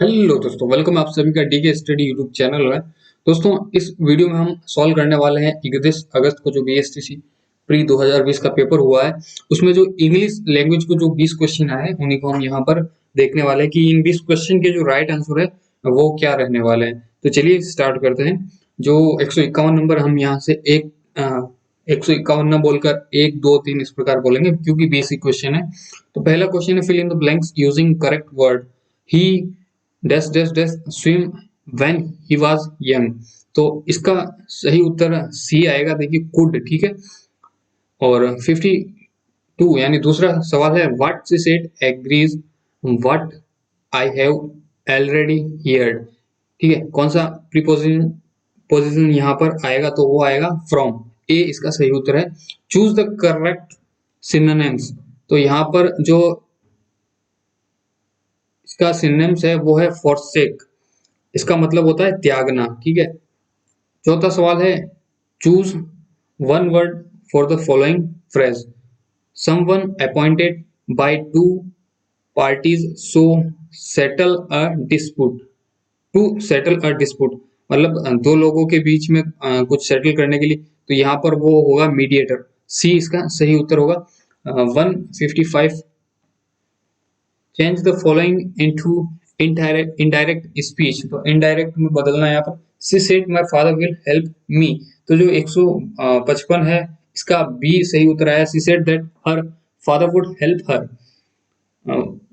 Hello दोस्तों, welcome आप सभी का डीके स्टडी यूट्यूब चैनल है। दोस्तों, इस वीडियो में हम सॉल्व करने वाले हैं 31 अगस्त को जो बीएसटीसी प्री 2020 का पेपर हुआ है, उसमें जो इंग्लिश लैंग्वेज को जो 20 क्वेश्चन आए हैं उन्हीं को हम यहाँ पर देखने वाले हैं कि इन 20 क्वेश्चन के जो राइट आंसर है वो क्या रहने वाले हैं। तो चलिए स्टार्ट करते हैं। जो 151 नंबर हम यहाँ से 151 न बोलकर 1 2 3 इस प्रकार बोलेंगे क्योंकि बेसिक क्वेश्चन है। तो पहला क्वेश्चन है, fill in the blanks using correct word. He dash dash dash swim when he was young. तो इसका सही उत्तर सी आएगा। देखिए कुड, ठीक है। और 52 यानी दूसरा सवाल है, what she said agrees what I have already heard. ठीक है, कौन सा प्रीपोजिशन पोजिशन यहाँ पर आएगा? तो वो आएगा फ्रॉम। ए इसका सही उत्तर है। Choose the correct synonyms. तो यहाँ पर जो इसका सिनोनिम्स है वो है forsake। इसका मतलब होता है त्यागना, ठीक है। चौथा सवाल है, choose one word for the following phrase. Someone appointed by two parties so settle a dispute. To settle a dispute मतलब दो लोगों के बीच में कुछ सेटल करने के लिए, तो यहाँ पर वो होगा मीडिएटर। सी इसका सही उत्तर होगा। 155, change the following into indirect speech. तो इनडायरेक्ट में बदलना है यहाँ पर। She said my father will help me. तो जो 155 है इसका बी सही उत्तर आया। She said that her father would help her.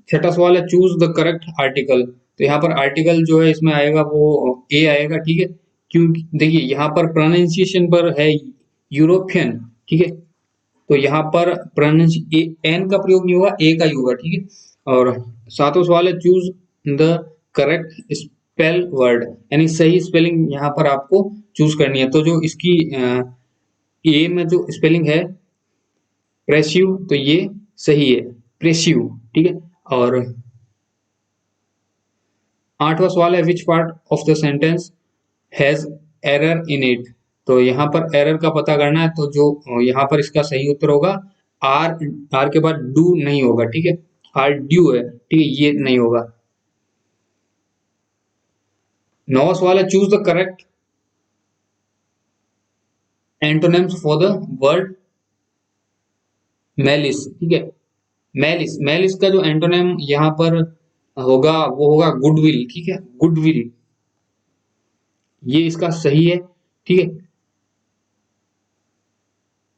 छठा सवाल है, चूज द करेक्ट आर्टिकल। तो यहाँ पर आर्टिकल जो है इसमें आएगा वो ए आएगा, ठीक है। क्योंकि देखिए यहाँ पर प्रोनाउंसिएशन पर है यूरोपियन, ठीक है। तो यहाँ पर एन का प्रयोग नहीं होगा, ए का ही होगा, ठीक है। और सातवां सवाल है, choose the correct spell word. यानी सही स्पेलिंग यहाँ पर आपको चूज करनी है। तो जो इसकी ए में जो स्पेलिंग है प्रेसिव, तो ये सही है, प्रेसिव, ठीक है। और आठवां सवाल है, which part of the sentence has error in it. तो यहाँ पर एरर का पता करना है। तो जो यहाँ पर इसका सही उत्तर होगा आर। आर के बाद डू नहीं होगा, ठीक है। आर ड्यू है, ठीक है, ये नहीं होगा। नौवां सवाल है, choose the correct antonyms for the word malice, ठीक है। मैलिस, मैलिस का जो एंटोनिम यहाँ पर होगा वो होगा गुडविल, ठीक है, गुडविल, ये इसका सही है, ठीक है।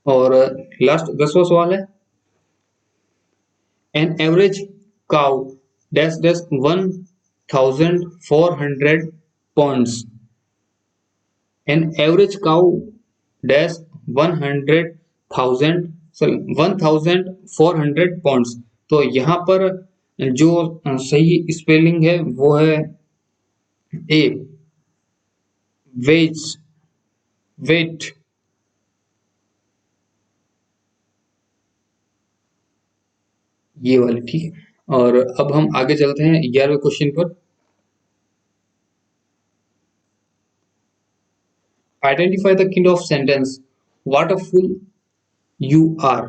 और लास्ट 10वां सवाल है, an average cow dash dash 1400 pounds. An average cow dash 100,000 sorry 1400 pounds। तो यहाँ पर जो सही स्पेलिंग है वो है ए, वेज, वेट। ये वाली, ठीक है। और अब हम आगे चलते हैं 11वें क्वेश्चन पर। Identify the kind of sentence what a fool you are.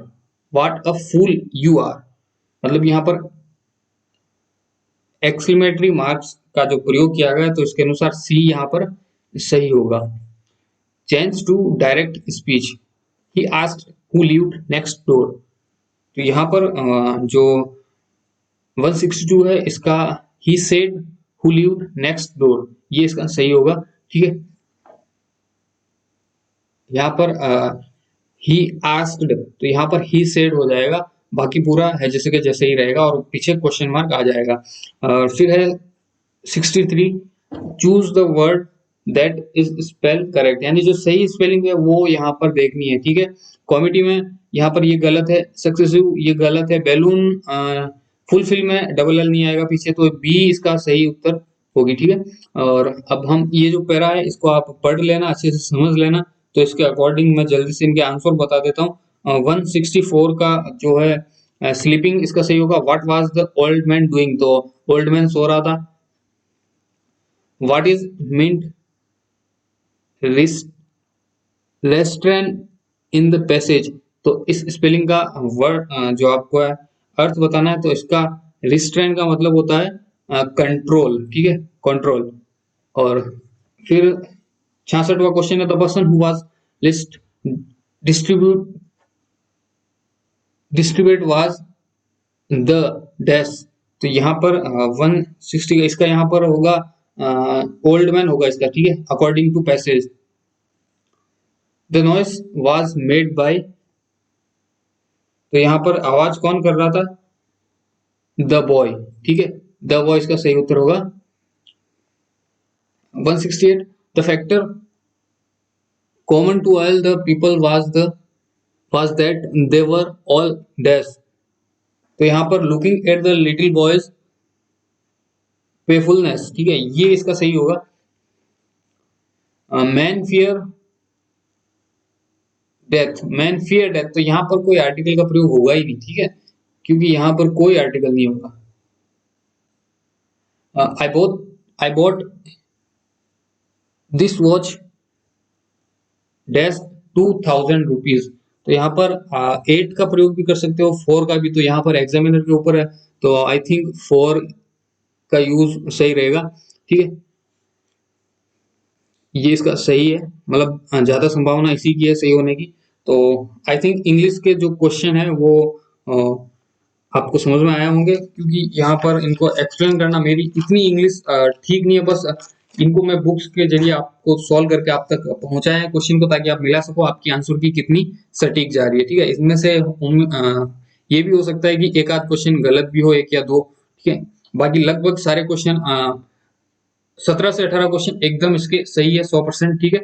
What a fool you are मतलब यहाँ पर एक्सक्लेमेटरी मार्क्स का जो प्रयोग किया गया है, तो इसके अनुसार सी यहाँ पर सही होगा। Change to direct speech. He asked who lived next door. तो यहाँ पर जो 162 है इसका he said who lived next door, ये इसका सही होगा, ठीक है। यहाँ पर ही आस्क्ड, तो यहाँ पर ही सेड हो जाएगा, बाकी पूरा है जैसे कि जैसे ही रहेगा और पीछे क्वेश्चन मार्क आ जाएगा। फिर है 63, choose the word that is spell correct. यानी जो सही स्पेलिंग है वो यहाँ पर देखनी है, ठीक है। कॉमेडी में यहाँ पर ये गलत है, सक्सेसिव ये गलत है, बैलून फुलफिल में डबल एल नहीं आएगा पीछे, तो बी इसका सही उत्तर होगी, ठीक है। और अब हम ये जो पैरा है इसको आप पढ़ लेना, अच्छे से समझ लेना। तो इसके अकॉर्डिंग मैं जल्दी से इनके आंसर बता देता हूँ। 164 का जो है स्लीपिंग, इसका सही होगा। What was the old man doing, तो ओल्ड मैन सो रहा था। What is meant restrain in the passage. तो इस स्पेलिंग का वर्ड जो आपको है अर्थ बताना है, तो इसका रिस्ट्रेन का मतलब होता है कंट्रोल, ठीक है, कंट्रोल। और फिर 66वां क्वेश्चन है, the person who was list distribute distribute was the dash. तो यहाँ पर 160 का इसका यहाँ पर होगा ओल्ड मैन होगा इसका, ठीक है, according to passage. The noise was made by, तो यहाँ पर आवाज कौन कर रहा था, द बॉय, ठीक है, द बॉय इसका सही उत्तर होगा। 168 the factor common to all the people was that they were all dash. तो यहाँ पर looking at the little boys playfulness, ठीक है, ये इसका सही होगा। Man fear death, man fear death, तो यहाँ पर कोई आर्टिकल का प्रयोग होगा ही नहीं, ठीक है, क्योंकि यहाँ पर कोई आर्टिकल नहीं होगा। I bought this watch dash 2000 rupees. तो यहाँ पर 8 का प्रयोग भी कर सकते हो, 4 का भी, तो यहाँ पर एग्जामिनर के ऊपर है, तो आई थिंक 4 का यूज सही रहेगा, ठीक है, ये इसका सही है, मतलब ज्यादा संभावना इसी की है सही होने की। तो आई थिंक इंग्लिश के जो क्वेश्चन है वो आपको समझ में आया होंगे, क्योंकि यहाँ पर इनको एक्सप्लेन करना मेरी इतनी इंग्लिश ठीक नहीं है, बस इनको मैं बुक्स के जरिए आपको सॉल्व करके आप तक पहुंचाया है क्वेश्चन को, ताकि आप मिला सको आपकी आंसर की कितनी सटीक जा रही है, ठीक है। इसमें से ये भी हो सकता है कि एक आध क्वेश्चन गलत भी हो, एक या दो, ठीक है, बाकी लगभग सारे क्वेश्चन 17 से 18 क्वेश्चन एकदम इसके सही है 100%, ठीक है।